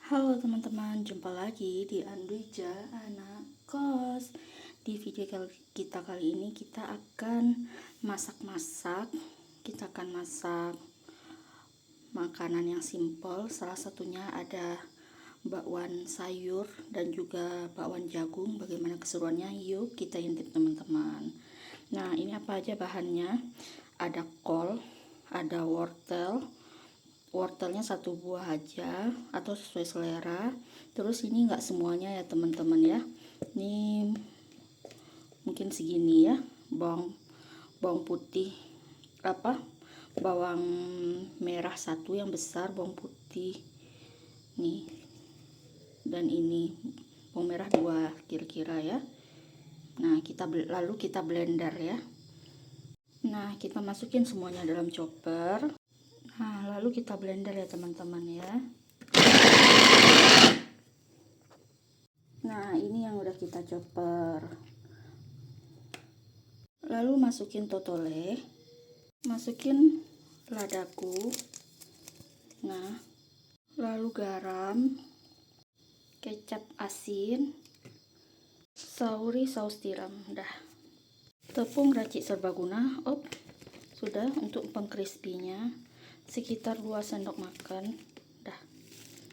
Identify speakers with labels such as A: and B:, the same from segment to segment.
A: Halo teman-teman, jumpa lagi di Andwija Anak Kos. Di video kita kali ini kita akan masak-masak. Kita akan masak makanan yang simple. Salah satunya ada bakwan sayur dan juga bakwan jagung. Bagaimana keseruannya? Yuk kita intip teman-teman. Nah, ini apa aja bahannya? Ada kol, ada wortel. Wortelnya satu buah aja atau sesuai selera. Terus ini enggak semuanya ya teman-teman ya, ini mungkin segini ya. Bawang putih, bawang merah satu yang besar, bawang putih nih, dan ini bawang merah dua kira-kira ya. Nah, lalu kita blender ya. Nah, kita masukin semuanya dalam chopper. Nah, lalu kita blender ya teman-teman ya. Nah, ini yang udah kita chopper. Lalu masukin totole, masukin ladaku. Nah, lalu garam, kecap asin, saus tiram. Dah. Tepung racik serbaguna. Sudah. Untuk pengkrispinya sekitar 2 sendok makan. Dah.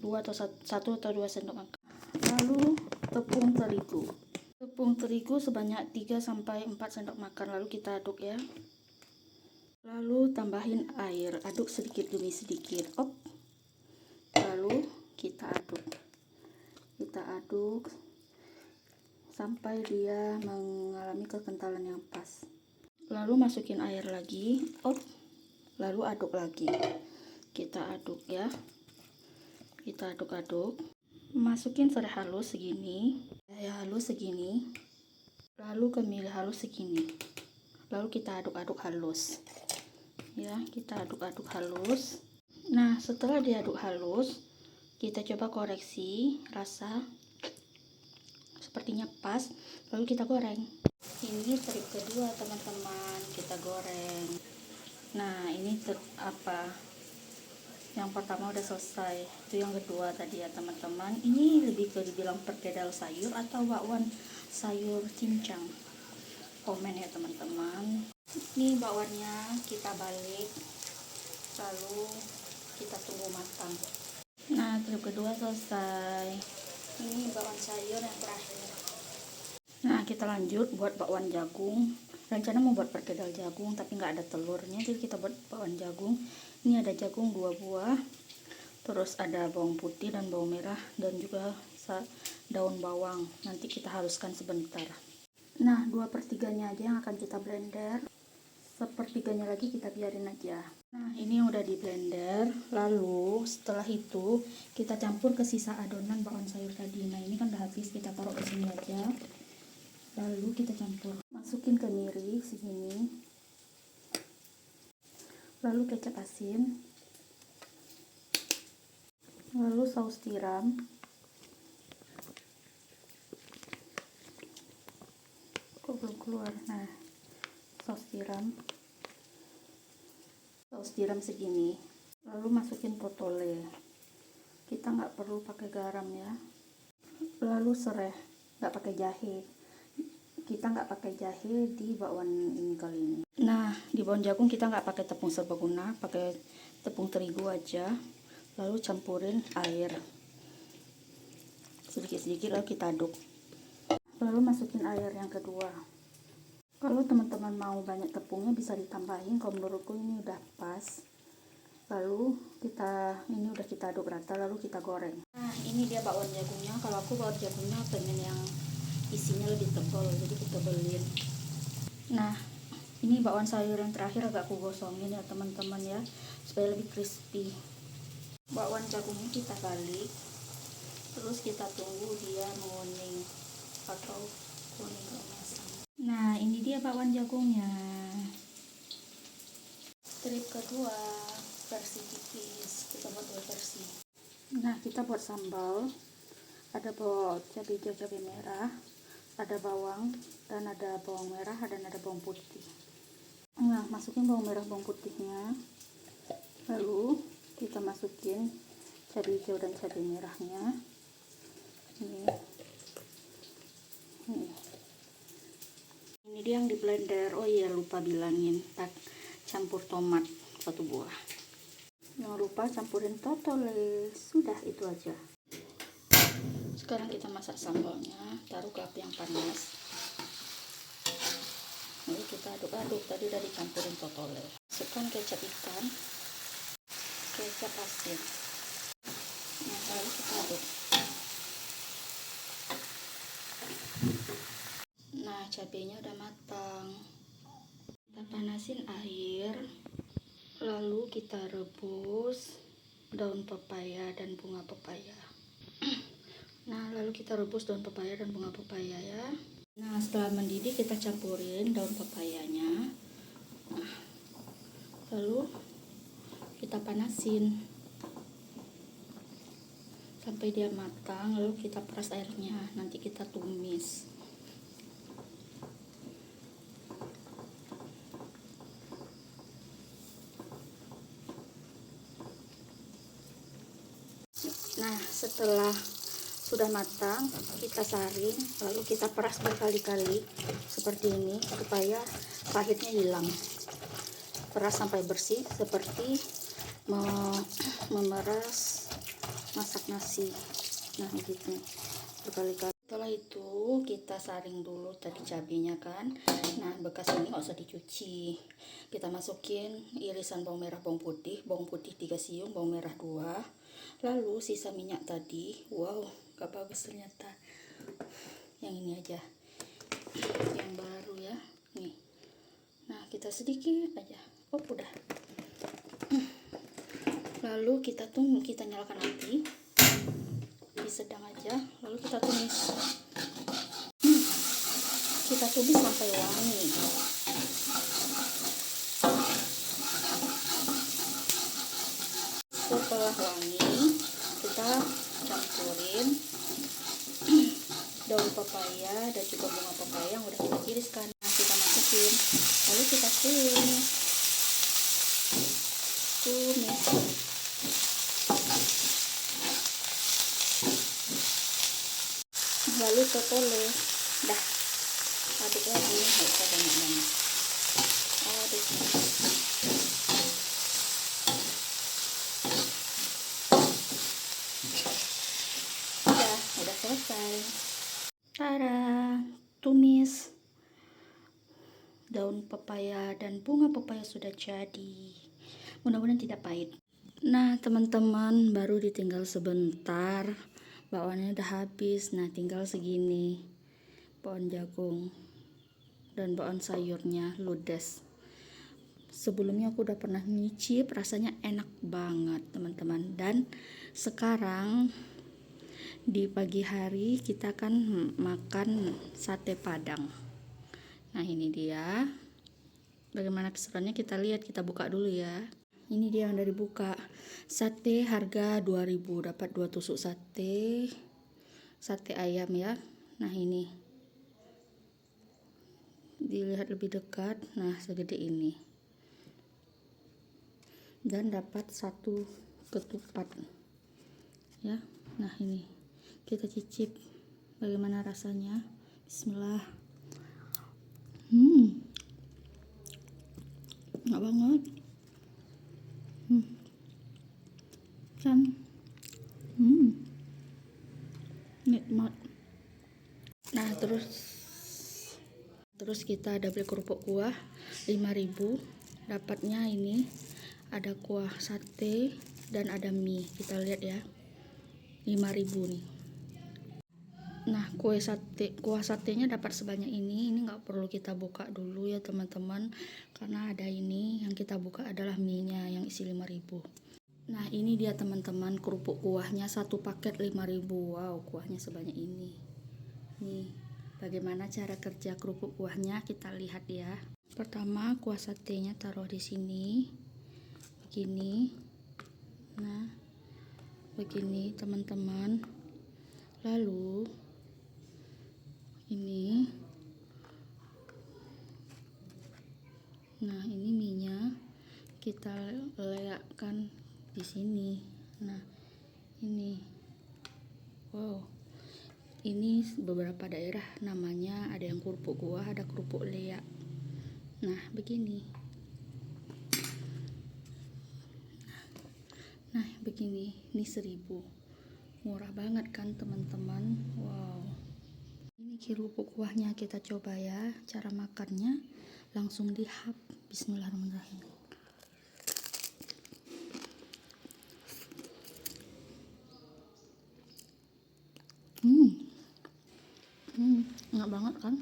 A: 1 atau 2 sendok makan. Lalu tepung terigu sebanyak 3-4 sendok makan. Lalu kita aduk ya. Lalu tambahin air, aduk sedikit demi sedikit. Lalu kita aduk sampai dia mengalami kekentalan yang pas. Lalu masukin air lagi. Lalu aduk lagi. Kita aduk ya. Kita aduk-aduk. Masukin serai halus segini, lalu kemiri halus segini. Lalu kita aduk-aduk halus. Ya, kita aduk-aduk halus. Nah, setelah diaduk halus, kita coba koreksi rasa. Sepertinya pas. Lalu kita goreng. Ini trik kedua, teman-teman. Kita goreng. Nah, ini yang pertama udah selesai, itu yang kedua tadi ya teman-teman. Ini lebih ke dibilang perkedel sayur atau bakwan sayur cincang. Komen ya teman-teman. Ini bakwannya kita balik, lalu kita tunggu matang. Nah, trik kedua selesai. Ini bakwan sayur yang terakhir. Nah, kita lanjut buat bakwan jagung. Rencana mau buat perkedel jagung tapi nggak ada telurnya, jadi kita buat bakwan jagung. Ini ada jagung 2 buah, terus ada bawang putih dan bawang merah, dan juga daun bawang. Nanti kita haluskan sebentar. Nah, 2/3-nya aja yang akan kita blender, 1/3-nya lagi kita biarin aja. Nah, ini yang udah di blender. Lalu setelah itu kita campur ke sisa adonan bakwan sayur tadi. Nah, ini kan udah habis, kita taruh di sini aja. Lalu kita campur, masukin kemiri segini, lalu kecap asin, lalu saus tiram, kok belum keluar. Nah, saus tiram segini, lalu masukin totole. Kita nggak perlu pakai garam ya. Lalu serai, nggak pakai jahe. Kita nggak pakai jahe di bakwan ini kali ini. Nah, di bakwan jagung kita nggak pakai tepung serbaguna, pakai tepung terigu aja. Lalu campurin air sedikit-sedikit, lalu kita aduk. Lalu masukin air yang kedua. Kalau teman-teman mau banyak tepungnya bisa ditambahin, kalau menurutku ini udah pas. Lalu ini udah kita aduk rata, lalu kita goreng. Nah, ini dia bakwan jagungnya. Kalau aku bakwan jagungnya pengen yang isinya lebih tebal, jadi kita belin. Nah, ini bakwan sayur yang terakhir agak aku gosongin ya teman-teman ya, supaya lebih crispy. Bakwan jagungnya kita balik, terus kita tunggu dia menguning atau kuning keemasan. Nah, ini dia bakwan jagungnya. Trik kedua, versi tipis. Kita buat 2 versi. Nah, kita buat sambal. Ada cabai hijau, cabai merah, ada bawang, dan ada bawang merah, dan ada bawang putih. Nah, masukin bawang merah, bawang putihnya. Lalu kita masukin cabai hijau dan cabai merahnya. Ini dia yang di blender. Oh iya, lupa bilangin, campur tomat 1 buah. Jangan lupa campurin totole. Sudah, itu aja. Sekarang kita masak sambalnya, taruh ke api yang panas. Lalu kita aduk-aduk. Tadi udah dicampurin totole. Masukkan kecap ikan, kecap asin. Nah, lalu kita aduk. Nah, cabenya udah matang. Kita panasin air, lalu kita rebus daun pepaya dan bunga pepaya. Nah, lalu kita rebus daun pepaya dan bunga pepaya ya. Nah, setelah mendidih kita campurin daun pepayanya. Nah, lalu kita panasin sampai dia matang, lalu kita peras airnya. Nanti kita tumis. Nah, setelah sudah matang, kita saring, lalu kita peras berkali-kali seperti ini supaya pahitnya hilang. Peras sampai bersih, seperti memeras masak nasi. Nah, gitu berkali-kali. Setelah itu kita saring dulu tadi cabenya kan. Nah, bekas ini nggak usah dicuci. Kita masukin irisan bawang merah, bawang putih 3 siung, bawang merah 2. Lalu sisa minyak tadi, wow, gak bagus ternyata. Yang ini aja, yang baru ya, nih. Nah, kita sedikit aja, oh udah. Lalu kita nyalakan api di sedang aja, lalu kita tumis. Kita tumis sampai wangi. Setelah wangi, kita campurin daun pepaya dan juga bunga pepaya yang udah kita tiriskan. Nah, kita masukin, lalu kita tumis. Lalu totole, dah aduk lagi, nggak usah banyak-banyak. Aduk. Udah selesai. Tada, tumis daun pepaya dan bunga pepaya sudah jadi. Mudah-mudahan tidak pahit. Nah, teman-teman, baru ditinggal sebentar, bakwannya udah habis. Nah, tinggal segini bakwan jagung dan bakwan sayurnya ludes. Sebelumnya aku udah pernah nyicip, rasanya enak banget teman-teman. Dan sekarang di pagi hari kita akan makan sate Padang. Nah, ini dia. Bagaimana keseruannya kita lihat, kita buka dulu ya. Ini dia yang dari buka. Sate harga 2000, dapat 2 tusuk sate ayam ya. Nah, ini dilihat lebih dekat. Nah, segede ini. Dan dapat 1 ketupat ya. Nah, ini kita cicip bagaimana rasanya. Bismillah. Enak banget. Kan nikmat. Nah, terus kita ada beli kerupuk kuah 5.000. Dapatnya ini ada kuah sate dan ada mie. Kita lihat ya, 5.000 nih. Nah, kuah satenya dapat sebanyak ini. Ini nggak perlu kita buka dulu ya teman-teman, karena ada ini. Yang kita buka adalah mie-nya yang isi 5.000. Nah, ini dia teman-teman, kerupuk kuahnya 1 paket 5.000. Wow, kuahnya sebanyak ini. Nih, bagaimana cara kerja kerupuk kuahnya, kita lihat ya. Pertama, kuah satenya taruh di sini. Begini. Nah, begini teman-teman. Lalu ini. Nah, ini minyak kita letakkan di sini. Nah, Ini, wow, ini beberapa daerah namanya, ada yang kerupuk kuah, ada kerupuk lea. Nah begini, ini 1.000, murah banget kan teman-teman. Wow, ini kerupuk kuahnya, kita coba ya. Cara makannya langsung dihap. Bismillahirrahmanirrahim. Enak banget kan.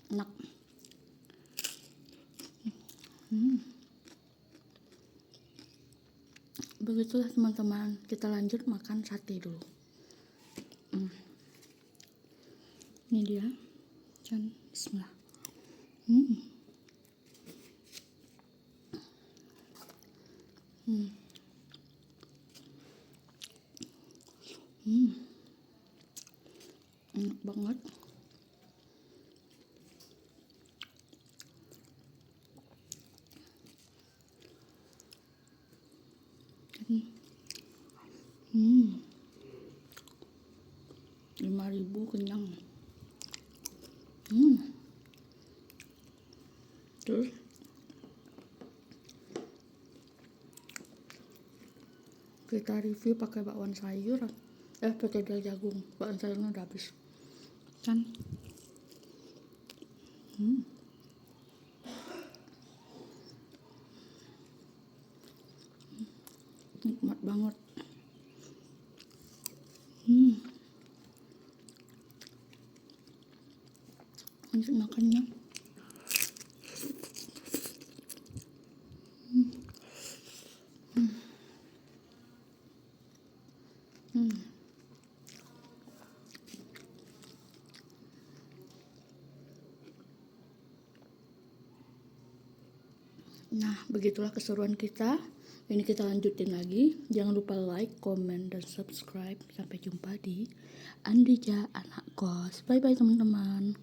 A: Enak. Begitulah teman-teman, kita lanjut makan sate dulu. Ini dia, dan bismillah. Enak banget. Hmm. 5.000 kenyang. Terus kita review pakai bakwan sayur, pakai dal jagung. Bakwan sayurnya udah habis kan. Nikmat banget. Lanjut makannya. Nah, begitulah keseruan kita. Ini kita lanjutin lagi. Jangan lupa like, comment, dan subscribe. Sampai jumpa di Andija Anak Kos. Bye bye teman-teman.